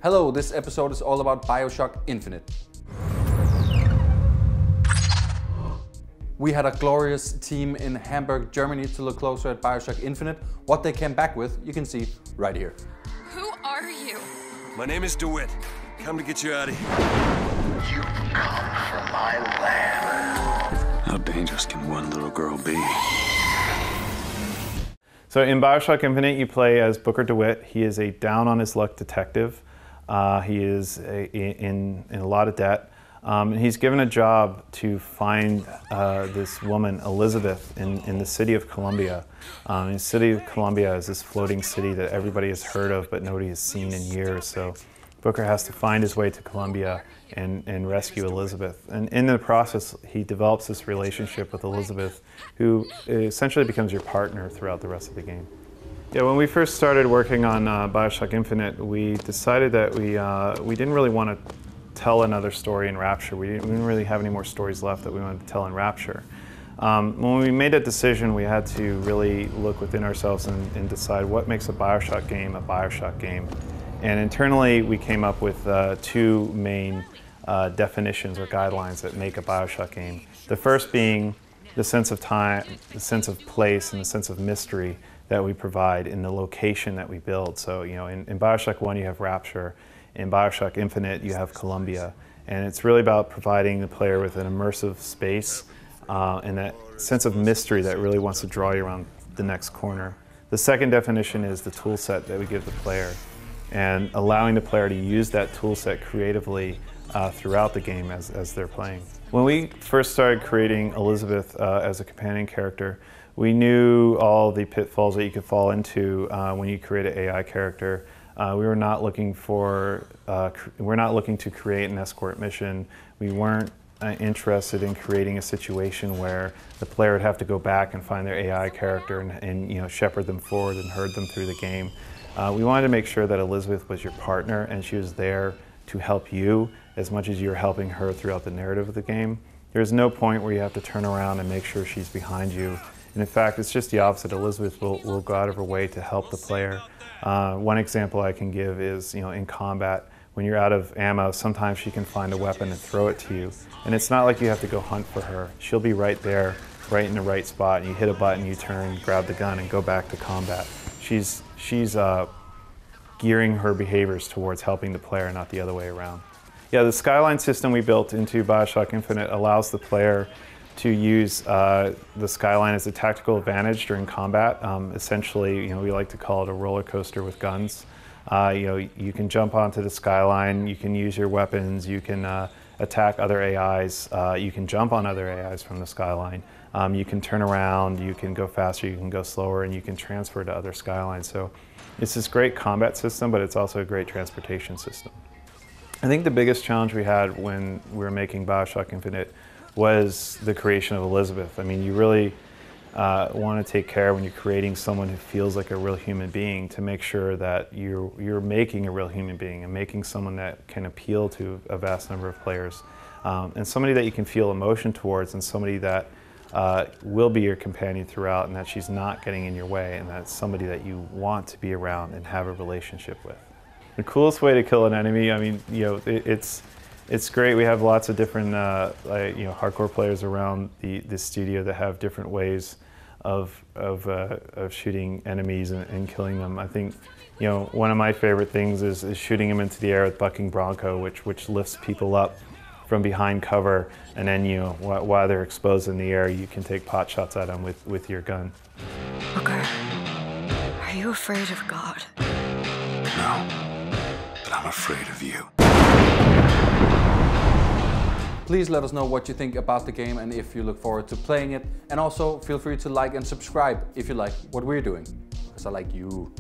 Hello, this episode is all about Bioshock Infinite. We had a glorious team in Hamburg, Germany to look closer at Bioshock Infinite. What they came back with, you can see right here. Who are you? My name is DeWitt. Come to get you out of here. You've come from my land. How dangerous can one little girl be? So in Bioshock Infinite, you play as Booker DeWitt. He is a down-on-his-luck detective. He is in a lot of debt. And he's given a job to find this woman, Elizabeth, in the city of Columbia. The city of Columbia is this floating city that everybody has heard of, but nobody has seen in years. So Booker has to find his way to Columbia and rescue Elizabeth. And in the process, he develops this relationship with Elizabeth, who essentially becomes your partner throughout the rest of the game. Yeah, when we first started working on Bioshock Infinite, we decided that we didn't really want to tell another story in Rapture. We didn't really have any more stories left that we wanted to tell in Rapture. When we made that decision, we had to really look within ourselves and decide what makes a Bioshock game a Bioshock game. And internally, we came up with two main definitions or guidelines that make a Bioshock game. The first being the sense of time, the sense of place, and the sense of mystery that we provide in the location that we build. So, you know, in Bioshock 1, you have Rapture. In Bioshock Infinite, you have Columbia. And it's really about providing the player with an immersive space and that sense of mystery that really wants to draw you around the next corner. The second definition is the tool set that we give the player and allowing the player to use that tool set creatively throughout the game as they're playing. When we first started creating Elizabeth as a companion character, we knew all the pitfalls that you could fall into when you create an AI character. We're not looking to create an escort mission. We weren't interested in creating a situation where the player would have to go back and find their AI character and you know, shepherd them forward and herd them through the game. We wanted to make sure that Elizabeth was your partner and she was there to help you as much as you're helping her throughout the narrative of the game. There's no point where you have to turn around and make sure she's behind you. And in fact, it's just the opposite. Elizabeth will go out of her way to help the player. One example I can give is, you know, in combat, when you're out of ammo, sometimes she can find a weapon and throw it to you. And it's not like you have to go hunt for her. She'll be right there, right in the right spot, and you hit a button, you turn, grab the gun, and go back to combat. She's gearing her behaviors towards helping the player, not the other way around. Yeah, the skyline system we built into Bioshock Infinite allows the player to use the skyline as a tactical advantage during combat. Essentially, you know, we like to call it a roller coaster with guns. You know, you can jump onto the skyline, you can use your weapons, you can attack other AIs, you can jump on other AIs from the skyline. You can turn around, you can go faster, you can go slower, and you can transfer to other skylines. So it's this great combat system, but it's also a great transportation system. I think the biggest challenge we had when we were making Bioshock Infinite was the creation of Elizabeth. I mean, you really want to take care when you're creating someone who feels like a real human being to make sure that you're making a real human being and making someone that can appeal to a vast number of players. And somebody that you can feel emotion towards and somebody that will be your companion throughout and that she's not getting in your way and that's somebody that you want to be around and have a relationship with. The coolest way to kill an enemy, I mean, you know, it's great. We have lots of different, you know, hardcore players around the studio that have different ways of shooting enemies and killing them. I think, you know, one of my favorite things is shooting them into the air with bucking bronco, which lifts people up from behind cover, and then, you know, while they're exposed in the air, you can take pot shots at them with your gun. Booker, are you afraid of God? No, but I'm afraid of you. Please let us know what you think about the game and if you look forward to playing it. And also feel free to like and subscribe if you like what we're doing, because I like you.